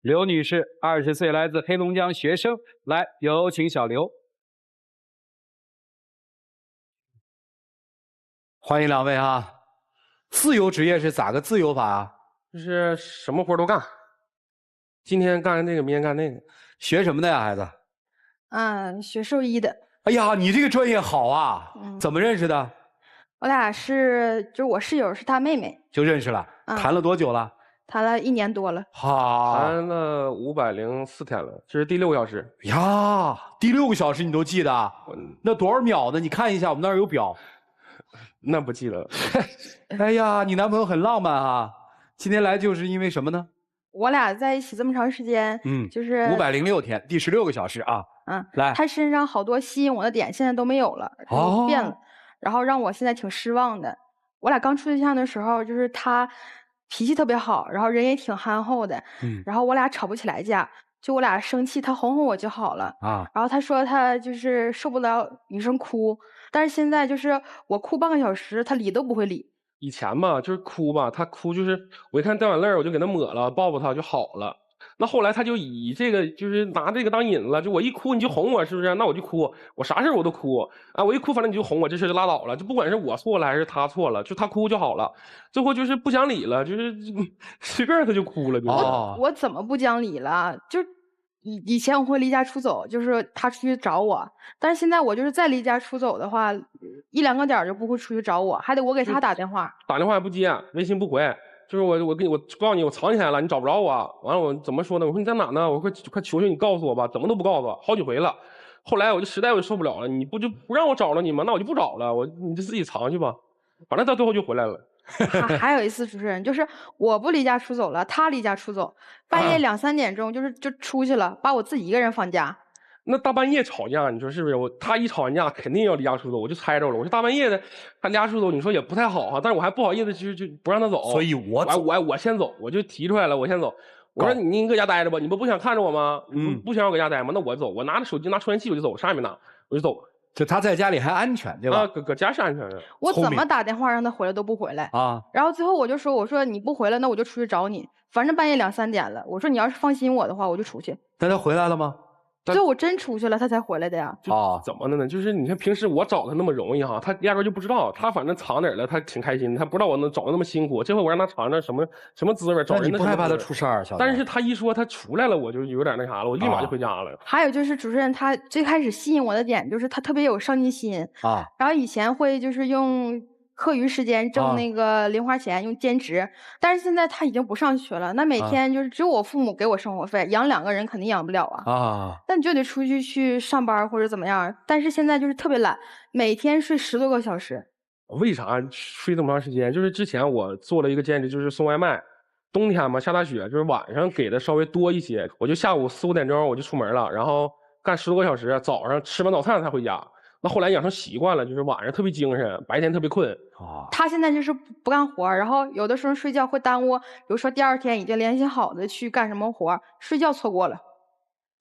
刘女士，20岁，来自黑龙江学生。来，有请小刘。欢迎两位啊！自由职业是咋个自由法啊？就是什么活都干，今天干这个，明天干那个。学什么的呀，孩子？学兽医的。哎呀，你这个专业好啊！怎么认识的？我俩就是我室友是他妹妹，就认识了。谈了多久了？谈了1年多了。好，谈了504天了，这是第6个小时。呀，第6个小时你都记得？那多少秒呢？你看一下，我们那儿有表。那不记得。哎呀，你男朋友很浪漫啊！今天来就是因为什么呢？我俩在一起这么长时间，就是506天，第16个小时啊。来，他身上好多吸引我的点现在都没有了，都变了，然后让我现在挺失望的。我俩刚处对象的时候，就是他脾气特别好，然后人也挺憨厚的，然后我俩吵不起来架，就我俩生气，他哄哄我就好了啊。然后他说他就是受不了女生哭，但是现在就是我哭半个小时，他理都不会理。以前吧，就是哭吧，他哭就是我一看掉眼泪我就给他抹了，抱抱他就好了。那后来他就以这个就是拿这个当引子，就我一哭你就哄我，是不是？那我就哭，我啥事我都哭啊！我一哭，反正你就哄我，这事就拉倒了，就不管是我错了还是他错了，就他哭就好了。最后就是不讲理了，就是随便他就哭了。我怎么不讲理了？就以前我会离家出走，就是他出去找我，但是现在我就是再离家出走的话，1、2个点就不会出去找我，还得我给他打电话，打电话也不接，微信不回。就是我告诉你，我藏起来了，你找不着我。完了我怎么说呢？我说你在哪呢？我说快求求你告诉我吧，怎么都不告诉我，好几回了。后来我就实在我就受不了了，你不让我找了你吗？那我就不找了，你就自己藏去吧。反正到最后就回来了。还有一次，主持人就是我不离家出走了，他离家出走，半夜2、3点钟就出去了，把我自己一个人放家。那大半夜吵架，你说是不是？他一吵完架，肯定要离家出走，我就猜着了。我说大半夜的他离家出走，你说也不太好哈，但是我还不好意思就不让他走，所以我先走，我就提出来了，我先走。我说你搁家待着吧，你不想看着我吗？不想让我搁家待吗？那我走，我拿着手机拿充电器我就走，啥也没拿，我就走。就他在家里还安全，对吧？啊，搁家是安全的。我怎么打电话让他回来都不回来啊。然后最后我说你不回来，那我就出去找你，反正半夜2、3点了。我说你要是放心我的话，我就出去。但他回来了吗？最后我真出去了，他才回来的呀。怎么的呢？就是你看平时我找他那么容易哈，他压根就不知道，他反正藏哪儿了，他挺开心，他不知道我能找的那么辛苦。这回我让他尝尝什么滋味，找人。你不害怕他出事儿？但是他一说他出来了，我就有点那啥了，我立马就回家了。还有就是主持人，他最开始吸引我的点就是他特别有上进心啊，然后以前会就是用课余时间挣那个零花钱，用兼职，但是现在他已经不上学了，那每天就是只有我父母给我生活费，养2个人肯定养不了啊。那你就得出去上班或者怎么样，但是现在就是特别懒，每天睡10多个小时。为啥睡这么长时间？就是之前我做了一个兼职，就是送外卖，冬天嘛下大雪，就是晚上给的稍微多一些，我就下午4、5点钟我就出门了，然后干10多个小时，早上吃完早餐才回家。那后来养成习惯了，就是晚上特别精神，白天特别困。他现在就是不干活，然后有的时候睡觉会耽误，比如说第2天已经联系好的去干什么活，睡觉错过了，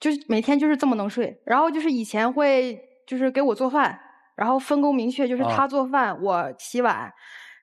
就是每天就是这么能睡。然后就是以前会就是给我做饭，然后分工明确，就是他做饭，我洗碗。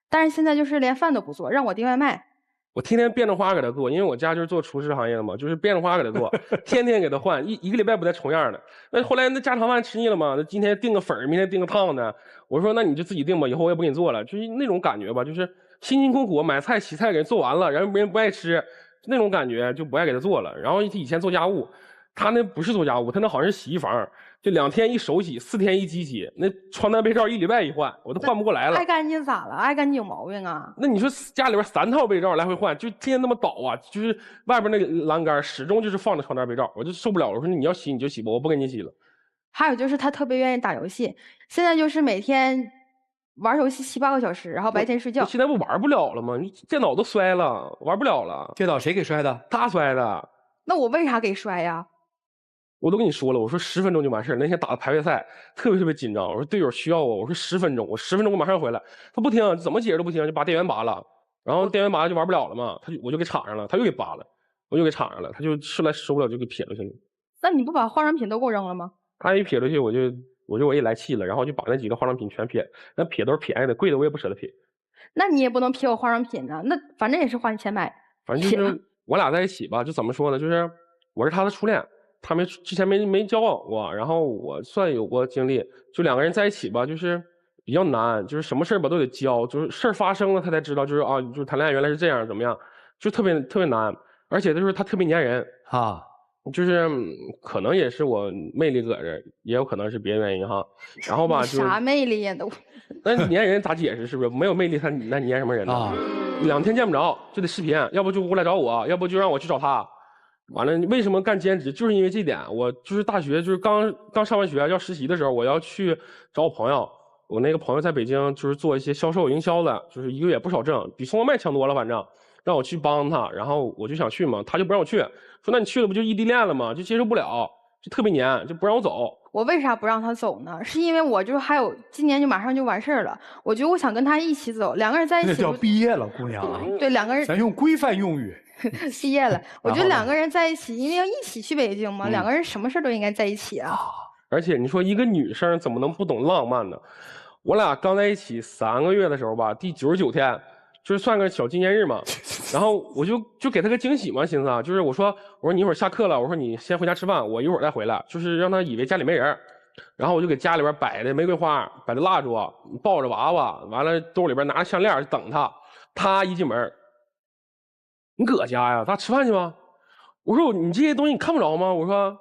但是现在就是连饭都不做，让我订外卖。我天天变着花给他做，因为我家就是做厨师行业的嘛，就是变着花给他做，天天给他换，一个礼拜不带重样的。那后来那家常饭吃腻了嘛，那今天订个粉，明天订个烫的，我说那你就自己订吧，以后我也不给你做了，就是那种感觉吧，就是辛辛苦苦买菜洗菜给人做完了，然后别人不爱吃，那种感觉就不爱给他做了。然后以前做家务，他那不是做家务，他那好像是洗衣房，就2天一手洗，4天一机洗，那床单被罩1礼拜一换，我都换不过来了。爱干净咋了？爱干净有毛病啊？那你说家里边3套被罩来回换，就天天那么倒啊，就是外边那个栏杆始终就是放着床单被罩，我就受不了了。我说你要洗你就洗吧，我不给你洗了。还有就是他特别愿意打游戏，现在就是每天玩游戏7、8个小时，然后白天睡觉。现在不玩不了了吗？你电脑都摔了，玩不了了。电脑谁给摔的？他摔的。那我为啥给摔呀？我都跟你说了，我说10分钟就完事儿。那天打的排位赛，特别紧张。我说队友需要我，我说10分钟，我10分钟我马上回来。他不听，怎么解释都不听，就把电源拔了。然后电源拔了就玩不了了嘛，我就给插上了，他又给拔了，我又给插上了，他就后来受不了就给撇出去了。那你不把化妆品都给我扔了吗？他一撇出去，我也来气了，然后就把那几个化妆品全撇，那撇都是便宜的，贵的我也不舍得撇。那你也不能撇我化妆品呢，那反正也是花你钱买。反正就是我俩在一起吧，就怎么说呢？就是我是他的初恋，他之前没交往过，然后我算有过经历，就2个人在一起吧，就是比较难，就是什么事儿吧都得教，就是事儿发生了他才知道，就是啊，就是谈恋爱原来是这样，怎么样，就特别难，而且就是他特别粘人啊。就是可能也是我魅力搁这儿，也有可能是别的原因哈。然后吧，就啥魅力呀都。那粘人咋解释？是不是没有魅力他那粘什么人呢？啊2天见不着就得视频，要不就过来找我，要不就让我去找他。完了，为什么干兼职？就是因为这点。我就是大学就是刚上完学要实习的时候，我要去找我朋友。我那个朋友在北京就是做一些销售营销的，就是1个月不少挣，比送外卖强多了，反正。让我去帮他，然后我就想去嘛，他就不让我去，说那你去了不就异地恋了吗？就接受不了，就特别黏，就不让我走。我为啥不让他走呢？是因为我就还有今年就马上就完事儿了，我觉得我想跟他一起走，2个人在一起。那叫毕业了，姑娘啊。对，2个人。咱用规范用语。毕业了，我觉得2个人在一起，因为要一起去北京嘛，2个人什么事都应该在一起啊。而且你说一个女生怎么能不懂浪漫呢？我俩刚在一起3个月的时候吧，第99天。就是算个小纪念日嘛，然后我就给他个惊喜嘛，寻思啊，就是我说你一会儿下课了，我说你先回家吃饭，我一会儿再回来，就是让他以为家里没人，然后我就给家里边摆的玫瑰花，摆的蜡烛，抱着娃娃，完了兜里边拿着项链等他，他一进门，你搁家呀？咱吃饭去吗？我说你这些东西你看不着吗？我说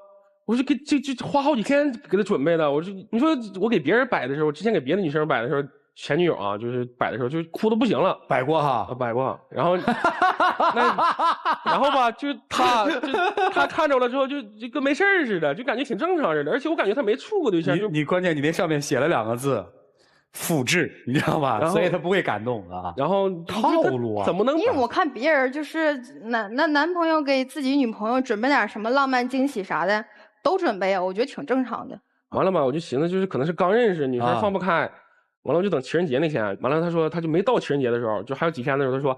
就花好几天给他准备的，我说你说我给别人摆的时候，之前给别的女生摆的时候。前女友啊，就是摆的时候就哭的不行了，摆过哈，摆过，然后然后吧，就是他看着了之后就跟没事似的，就感觉挺正常似的，而且我感觉他没处过对象。你关键你那上面写了2个字，复制，你知道吧？所以他不会感动啊。然后套路啊，怎么能？因为我看别人就是男朋友给自己女朋友准备点什么浪漫惊喜啥的，都准备啊，我觉得挺正常的。完了吧，我就寻思就是可能是刚认识，女生放不开。完了，我就等情人节那天。完了，他说他就没到情人节的时候，就还有几天的时候，他说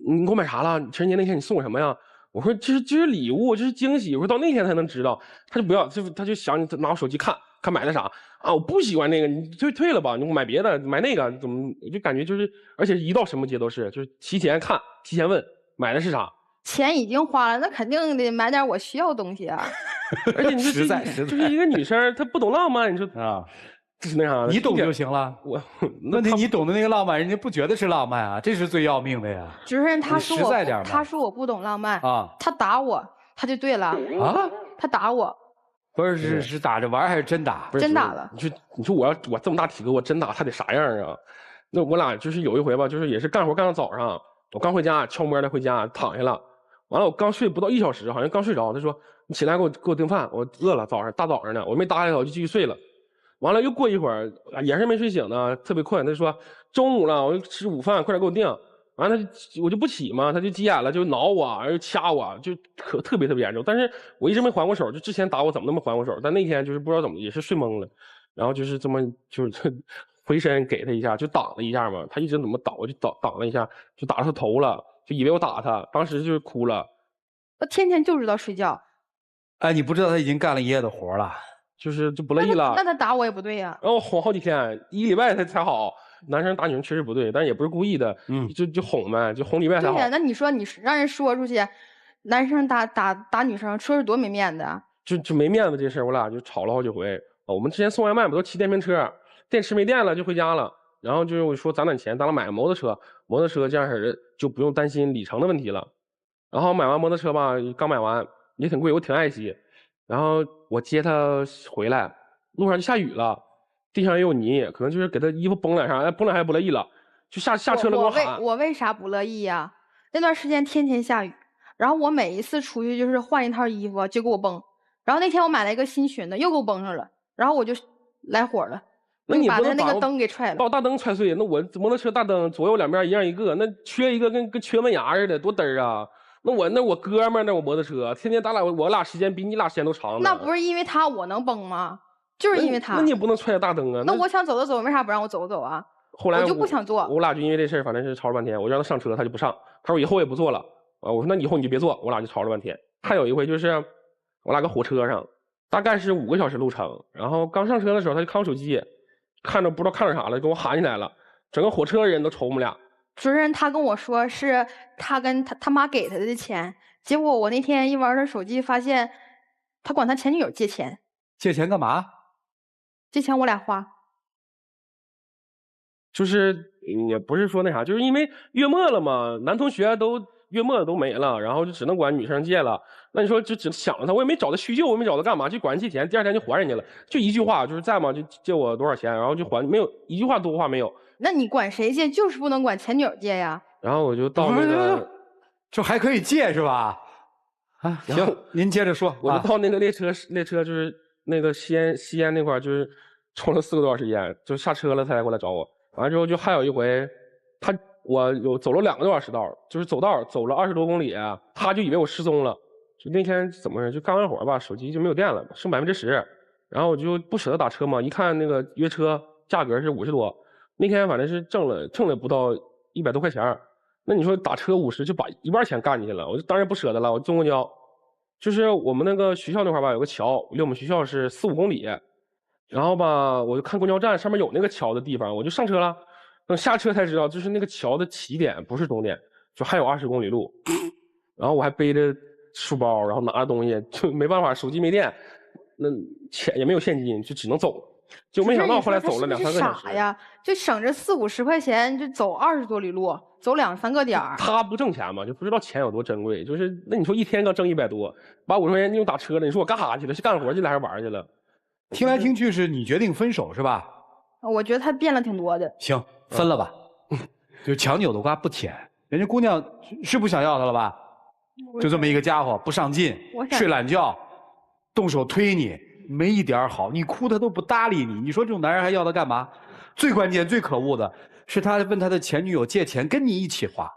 你给我买啥了？情人节那天你送我什么呀？我说这是礼物，这是惊喜。我说到那天才能知道。他就不要，他就想拿我手机看买的啥啊？我不喜欢那个，你退了吧，你买别的，买那个怎么？我就感觉就是，而且一到什么节都是，就是提前看，提前问买的是啥。钱已经花了，那肯定得买点我需要的东西啊。而且你说实在就是一个女生，她不懂浪漫，你说啊。就是那啥，你懂就行了。问题你懂的那个浪漫，人家不觉得是浪漫啊，这是最要命的呀。主持人他说我不懂浪漫啊，他打我，他就对了啊，他打我，不是打着玩还是真打？真打了。你说我这么大体格，我真打他得啥样啊？那我俩就是有一回吧，就是也是干活干到早上，我刚回家，悄摸的回家躺下了，完了我刚睡不到1小时，好像刚睡着，他说你起来给我订饭，我饿了，大早上呢，我没搭理他，我就继续睡了。完了又过一会儿，也是没睡醒呢，特别困。他说中午了，我就吃午饭，快点给我订。完了我就不起嘛，他就急眼了，就挠我，又掐我，就特别严重。但是我一直没还过手，就之前打我怎么那么还过手？但那天就是不知道怎么也是睡懵了，然后就是这么就是回身给他一下，就挡了一下嘛。他一直怎么倒，我就挡了一下，就打到他头了，就以为我打他，当时就是哭了。他天天就知道睡觉。哎，你不知道他已经干了1夜的活了。就不乐意了，那他打我也不对呀。然后哄好几天，1个礼拜才好。男生打女生确实不对，但是也不是故意的，就哄呗，就哄礼拜才好。对呀，那你说你让人说出去，男生打女生，说是多没面子啊！就没面子这事儿，我俩就吵了好几回。我们之前送外卖不都骑电瓶车，电池没电了就回家了。然后就是我说攒点钱，咱俩买个摩托车，摩托车这样式的就不用担心里程的问题了。然后买完摩托车吧，刚买完也挺贵，我挺爱惜。然后我接他回来，路上就下雨了，地上也有泥，可能就是给他衣服崩脸上，崩脸还不乐意了，就下车了给我喊。我为啥不乐意呀？那段时间天天下雨，然后我每一次出去就是换一套衣服就给我崩，然后那天我买了一个新裙子又给我崩上了，然后我就来火了，那你把他那个灯给踹了，把我大灯踹碎。那我摩托车大灯左右两边一样一个，那缺一个跟缺门牙似的，多嘚儿啊！那我哥们儿那我摩托车，天天我俩时间比你俩时间都长。那不是因为他我能崩吗？就是因为他。那你也不能踹大灯啊。那我想走就走，为啥不让我走啊？后来我就不想坐。我俩就因为这事儿，反正是吵了半天。我让他上车，他就不上。他说以后也不坐了啊。我说那以后你就别坐。我俩就吵了半天。还有一回就是我俩搁火车上，大概是5个小时路程。然后刚上车的时候，他就看我手机，看着不知道看着啥了，跟我喊起来了。整个火车的人都瞅我们俩。主任他跟我说是他跟他妈给他的钱，结果我那天一玩他手机，发现他管他前女友借钱。借钱干嘛？借钱我俩花。就是也不是说那啥，就是因为月末了嘛，男同学都月末都没了，然后就只能管女生借了。那你说就只想着他，我也没找他叙旧，我也没找他干嘛，就管他借钱，第二天就还人家了，就一句话，就是在吗？就借我多少钱，然后就还，没有一句话多话没有。那你管谁借，就是不能管前女友借呀。然后我就到那个，这还可以借是吧？啊，行，您接着说。我就到那个列车就是那个西安那块，就是抽了4个多小时烟，就下车了他才过来找我。完了之后就还有一回，我走了2个多小时道，就是走了20多公里，他就以为我失踪了。就那天怎么回事？就干完活吧，手机就没有电了，剩10%。然后我就不舍得打车嘛，一看那个约车价格是50多，那天反正是挣了不到100多块钱。那你说打车50就把一半钱干进去了，我就当然不舍得了。我坐公交，就是我们那个学校那块吧有个桥，离我们学校是4、5公里。然后吧，我就看公交站上面有那个桥的地方，我就上车了。等下车才知道，就是那个桥的起点不是终点，就还有20公里路。然后我还背着书包，然后拿着东西，就没办法，手机没电，那钱也没有现金，就只能走。就没想到后来走了2、3个小时。傻呀，就省着40、50块钱，就走20多里路，走2、3个点儿。他不挣钱嘛，就不知道钱有多珍贵。就是那你说一天刚挣100多，把50块钱用打车了，你说我干啥去了？是干活去了还是玩去了？听来听去是你决定分手是吧？我觉得他变了挺多的。行，分了吧。就强扭的瓜不甜，人家姑娘是不想要他了吧？就这么一个家伙，不上进，睡懒觉，动手推你，没一点好，你哭他都不搭理你。你说这种男人还要他干嘛？最关键、最可恶的是，他问他的前女友借钱跟你一起花，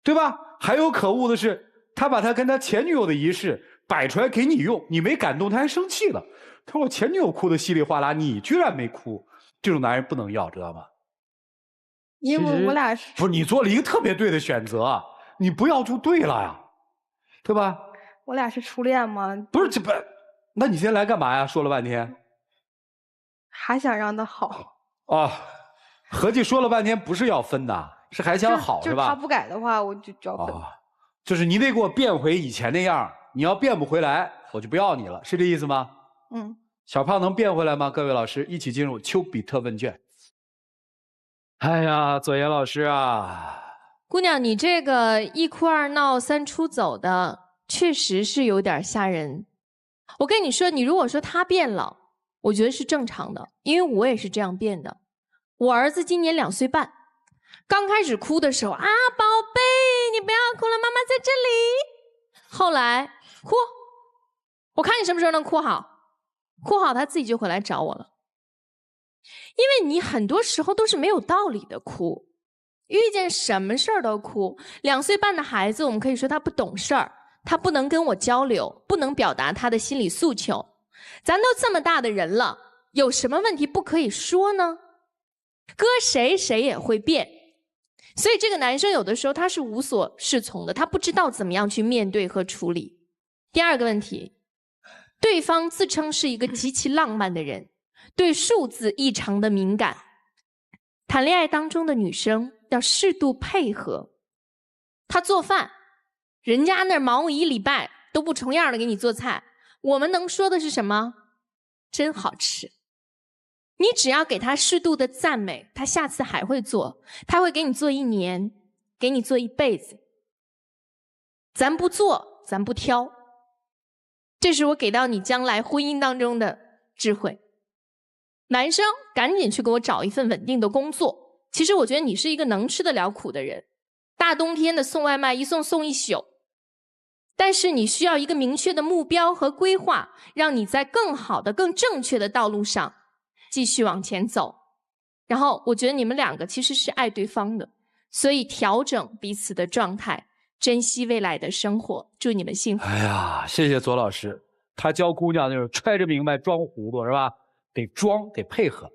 对吧？还有可恶的是，他把他跟他前女友的仪式摆出来给你用，你没感动，他还生气了。他说我前女友哭得稀里哗啦，你居然没哭，这种男人不能要，知道吗？因为我俩不是你做了一个特别对的选择，你不要就对了呀，对吧？我俩是初恋吗？不是这不，那你今天来干嘛呀？说了半天，还想让他好哦，合计说了半天不是要分的，是还想好是吧？就是他不改的话，我就要分。哦，就是你得给我变回以前那样，你要变不回来，我就不要你了，是这意思吗？嗯。小胖能变回来吗？各位老师，一起进入丘比特问卷。哎呀，左岩老师啊，姑娘，你这个1哭2闹3出走的，确实是有点吓人。我跟你说，你如果说他变了，我觉得是正常的，因为我也是这样变的。我儿子今年2岁半，刚开始哭的时候啊，宝贝，你不要哭了，妈妈在这里。后来哭，我看你什么时候能哭好。哭好他自己就回来找我了，因为你很多时候都是没有道理的哭，遇见什么事儿都哭。2岁半的孩子，我们可以说他不懂事儿，他不能跟我交流，不能表达他的心理诉求。咱都这么大的人了，有什么问题不可以说呢？搁谁也会变，所以这个男生有的时候他是无所适从的，他不知道怎么样去面对和处理。第二个问题，对方自称是一个极其浪漫的人，对数字异常的敏感。谈恋爱当中的女生要适度配合。他做饭，人家那忙1礼拜都不重样的给你做菜，我们能说的是什么？真好吃。你只要给他适度的赞美，他下次还会做，他会给你做1年，给你做1辈子。咱不做，咱不挑。这是我给到你将来婚姻当中的智慧。男生赶紧去给我找一份稳定的工作。其实我觉得你是一个能吃得了苦的人，大冬天的送外卖一送1宿，但是你需要一个明确的目标和规划，让你在更好的更正确的道路上继续往前走。然后我觉得你们2个其实是爱对方的，所以调整彼此的状态，珍惜未来的生活，祝你们幸福。哎呀，谢谢左老师，他教姑娘就是揣着明白装糊涂是吧？得装，得配合，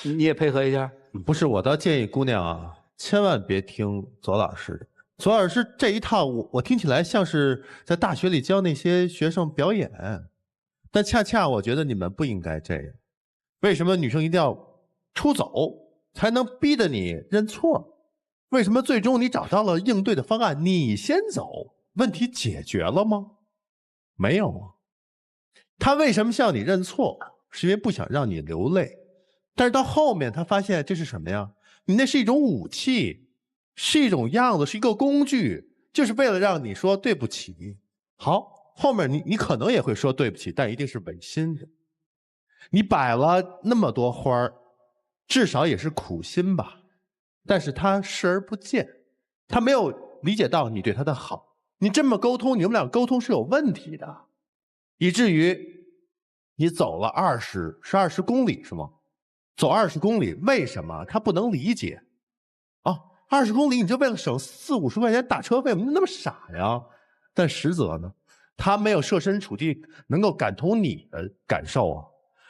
你也配合一下。不是，我倒建议姑娘啊，千万别听左老师的。左老师这一套，我听起来像是在大学里教那些学生表演，但恰恰我觉得你们不应该这样。为什么女生一定要出走才能逼得你认错？为什么最终你找到了应对的方案，你先走？问题解决了吗？没有啊。他为什么向你认错？是因为不想让你流泪。但是到后面他发现这是什么呀？你那是一种武器，是一种样子，是一个工具，就是为了让你说对不起。好，后面你可能也会说对不起，但一定是违心的。你摆了那么多花儿，至少也是苦心吧。但是他视而不见，他没有理解到你对他的好。你这么沟通，你们俩沟通是有问题的，以至于你走了20公里是吗？走20公里，为什么他不能理解？啊，20公里你就为了省40-50块钱打车费，那么傻呀？但实则呢，他没有设身处地能够感同你的感受啊。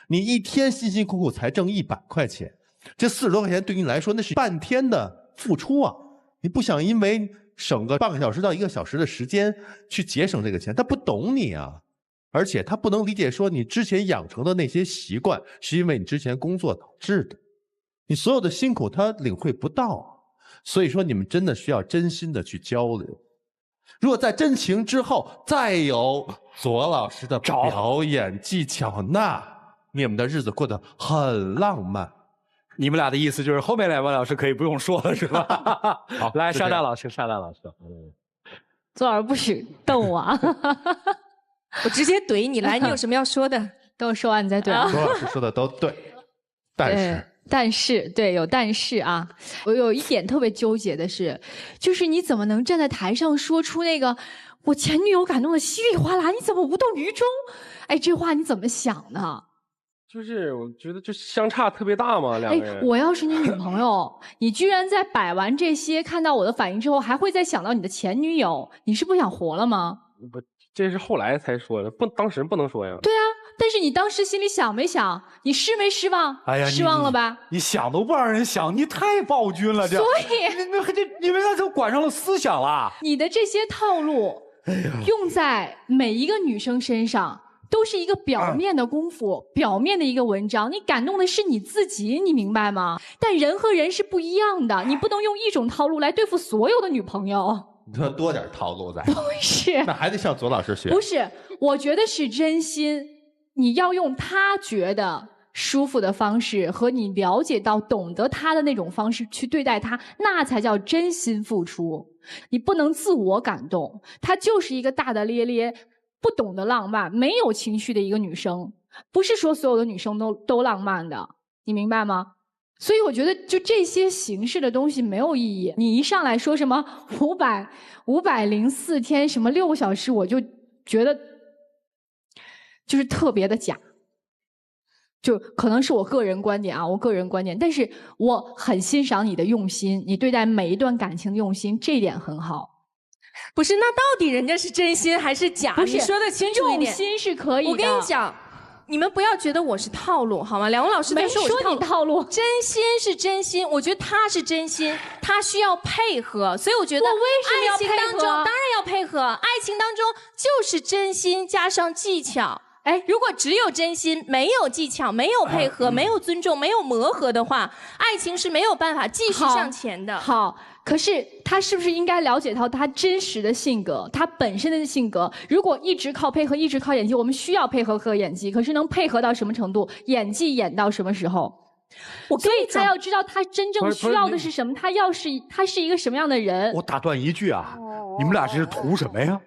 你一天辛辛苦苦才挣100块钱，这40多块钱对你来说那是半天的付出啊！你不想因为省个半个小时到1个小时的时间去节省这个钱，他不懂你啊，而且他不能理解说你之前养成的那些习惯是因为你之前工作导致的，你所有的辛苦他领会不到，所以说你们真的需要真心的去交流。如果在真情之后再有左老师的表演技巧，那你们的日子过得很浪漫。你们俩的意思就是后面2位老师可以不用说了，是吧？好，来沙大老师，沙大老师，左老师不许逗我啊！我直接怼你来，你有什么要说的？等我说完你再怼。左老师说的都对，但是对，有但是啊，我有一点特别纠结的是，就是你怎么能站在台上说出那个我前女友感动的稀里哗啦，你怎么无动于衷？哎，这话你怎么想的？就是我觉得就相差特别大嘛，两个人。我要是你女朋友，你居然在摆完这些，看到我的反应之后，还会再想到你的前女友，你是不想活了吗？不，这是后来才说的，当时不能说呀。对啊，但是你当时心里想没想？你失没失望？哎呀，失望了吧？你想都不让人想，你太暴君了，这。所以你们那都管上了思想了。你的这些套路，用在每一个女生身上。都是一个表面的功夫，表面的一个文章，你感动的是你自己，你明白吗？但人和人是不一样的，你不能用一种套路来对付所有的女朋友。你要多点套路在。不是，那还得向左老师学。不是，我觉得是真心，你要用他觉得舒服的方式和你了解到、懂得他的那种方式去对待他，那才叫真心付出。你不能自我感动，她就是一个大大咧咧。不懂得浪漫、没有情绪的一个女生，不是说所有的女生都浪漫的，你明白吗？所以我觉得就这些形式的东西没有意义。你一上来说什么504天什么6个小时，我就觉得就是特别的假。就可能是我个人观点啊，我个人观点，但是我很欣赏你的用心，你对待每一段感情的用心，这一点很好。不是，那到底人家是真心还是假？不是，你说的清楚一点。用心是可以的。我跟你讲，你们不要觉得我是套路，好吗？2位老师没说你套路，真心是真心，我觉得他是真心，他需要配合，所以我觉得爱情当中当然要配合，爱情当中就是真心加上技巧。哎，如果只有真心，没有技巧，没有配合，没有尊重，没有磨合的话，爱情是没有办法继续向前的。好，可是他是不是应该了解到他真实的性格，他本身的性格？如果一直靠配合，一直靠演技，我们需要配合和演技，可是能配合到什么程度？演技演到什么时候？所以他要知道他真正需要的是什么，他是一个什么样的人。我打断一句啊，你们俩这是图什么呀？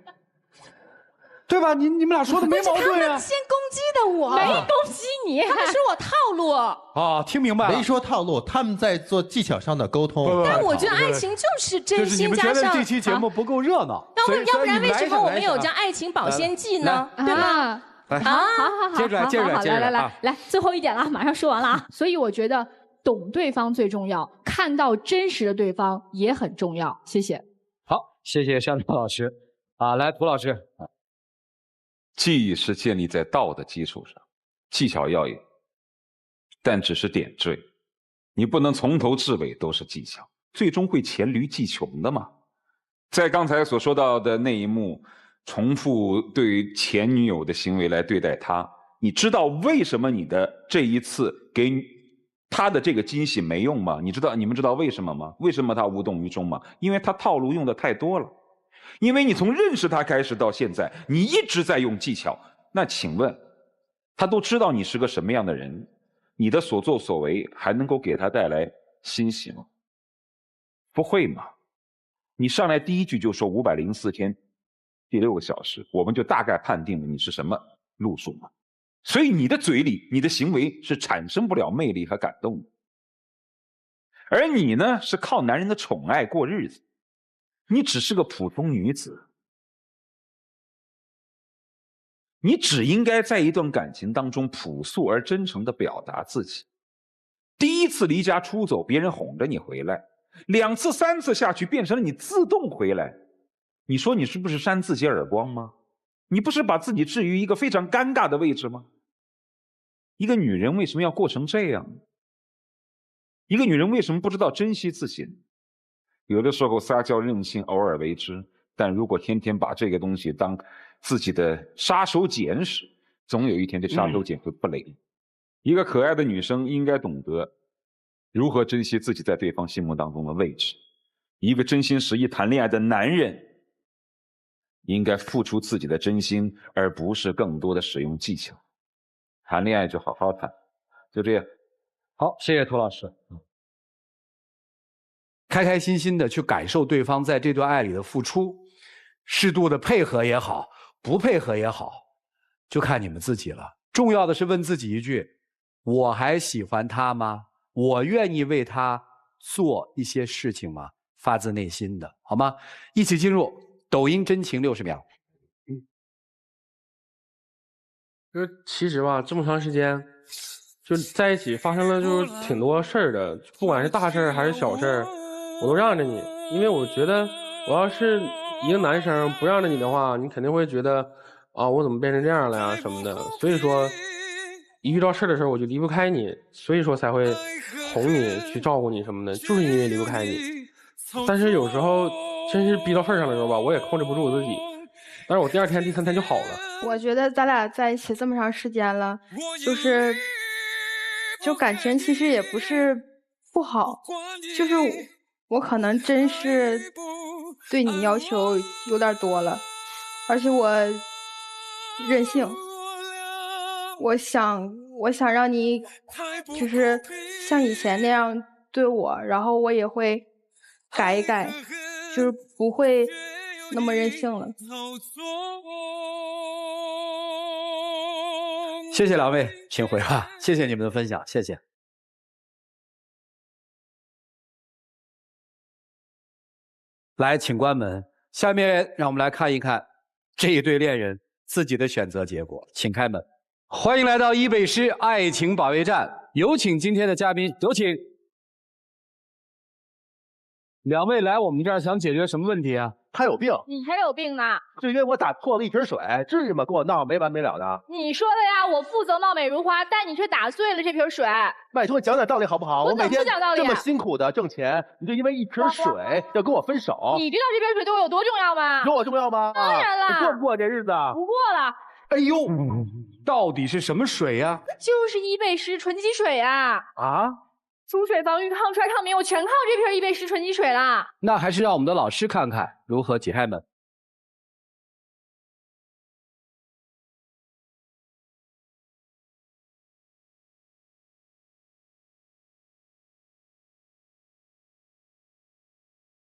对吧？你们俩说的没矛盾啊！他们先攻击的我，没攻击你，他们说我套路啊，听明白了？没说套路，他们在做技巧上的沟通。但我觉得爱情就是真心加上。就是你们觉得这期节目不够热闹，要不然为什么我们有叫爱情保鲜剂呢？对吗？好，接着来，最后一点了，马上说完了啊。所以我觉得懂对方最重要，看到真实的对方也很重要。谢谢。好，谢谢山东老师啊，来涂老师。技艺是建立在道的基础上，技巧要有，但只是点缀，你不能从头至尾都是技巧，最终会黔驴技穷的嘛。在刚才所说到的那一幕，重复对前女友的行为来对待她，你知道为什么你的这一次给她的这个惊喜没用吗？你们知道为什么吗？为什么她无动于衷吗？因为她套路用的太多了。因为你从认识他开始到现在，你一直在用技巧。那请问，他都知道你是个什么样的人，你的所作所为还能够给他带来欣喜吗？不会嘛。你上来第一句就说504天第6个小时，我们就大概判定了你是什么路数嘛。所以你的嘴里你的行为是产生不了魅力和感动的。而你呢，是靠男人的宠爱过日子，你只是个普通女子，你只应该在一段感情当中朴素而真诚地表达自己。第一次离家出走，别人哄着你回来，2次3次下去变成了你自动回来，你说你是不是扇自己耳光吗？你不是把自己置于一个非常尴尬的位置吗？一个女人为什么要过成这样？一个女人为什么不知道珍惜自己？有的时候撒娇任性偶尔为之，但如果天天把这个东西当自己的杀手锏使，总有一天这杀手锏会不雷。一个可爱的女生应该懂得如何珍惜自己在对方心目当中的位置。一个真心实意谈恋爱的男人应该付出自己的真心，而不是更多的使用技巧。谈恋爱就好好谈，就这样。好，谢谢涂老师。开开心心的去感受对方在这段爱里的付出，适度的配合也好，不配合也好，就看你们自己了。重要的是问自己一句：我还喜欢他吗？我愿意为他做一些事情吗？发自内心的，好吗？一起进入抖音真情60秒。就是其实吧，这么长时间就在一起，发生了就是挺多事儿的，不管是大事儿还是小事儿，我都让着你。因为我觉得，我要是一个男生不让着你的话，你肯定会觉得啊，我怎么变成这样了呀什么的。所以说，一遇到事儿的时候我就离不开你，所以说才会哄你去照顾你什么的，就是因为离不开你。但是有时候真是逼到份上的时候吧，我也控制不住我自己。但是我第2天、第3天就好了。我觉得咱俩在一起这么长时间了，就感情其实也不是不好，就是我可能真是对你要求有点多了，而且我任性，我想让你就是像以前那样对我，然后我也会改一改，就是不会那么任性了。谢谢两位，请回吧。谢谢你们的分享，谢谢。来，请关门。下面让我们来看一看这一对恋人自己的选择结果，请开门。欢迎来到伊贝诗爱情保卫战，有请今天的嘉宾，有请。两位来我们这儿想解决什么问题啊？他有病，你还有病呢？就因为我打破了一瓶水，至于吗？跟我闹没完没了的。你说的呀，我负责貌美如花，但你却打碎了这瓶水。拜托，讲讲道理好不好？我每天这么辛苦的挣钱，你就因为一瓶水要跟我分手？你知道这瓶水对我有多重要吗？有我重要吗？当然了。过不过这日子？不过了。哎呦，到底是什么水呀？就是伊贝诗纯净水啊！啊？阻水、防御、抗衰、抗敏，我全靠这瓶伊贝诗纯净水啦。那还是让我们的老师看看如何解开门。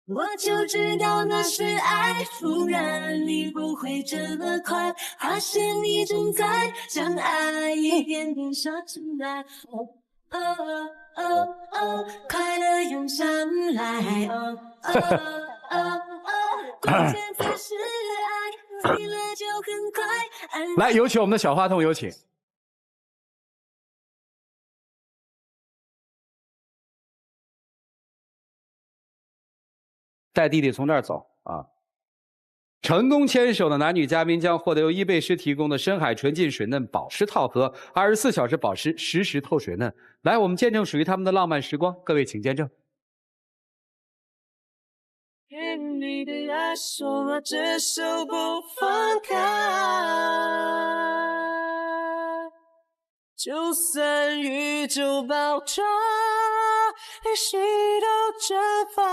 我就知道那是爱，突然你不会这么快，发现你正在将爱一点点沙尘来。快乐涌上来，关键才是爱，醉了就很快。来，有请我们的小话筒，有请。带弟弟从这儿走啊！成功牵手的男女嘉宾将获得由伊贝诗提供的深海纯净水嫩保湿套盒，24小时保湿，实时透水嫩。来，我们见证属于他们的浪漫时光，各位请见证。你的爱说我只手不放开，就算宇宙爆炸，连谁都蒸发。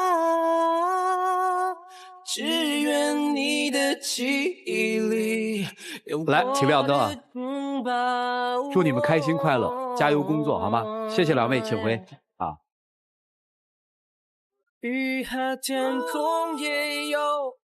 只愿你的记忆里有来，请亮灯啊！祝你们开心快乐，加油工作好吗？谢谢两位，请回啊。雨和天空也有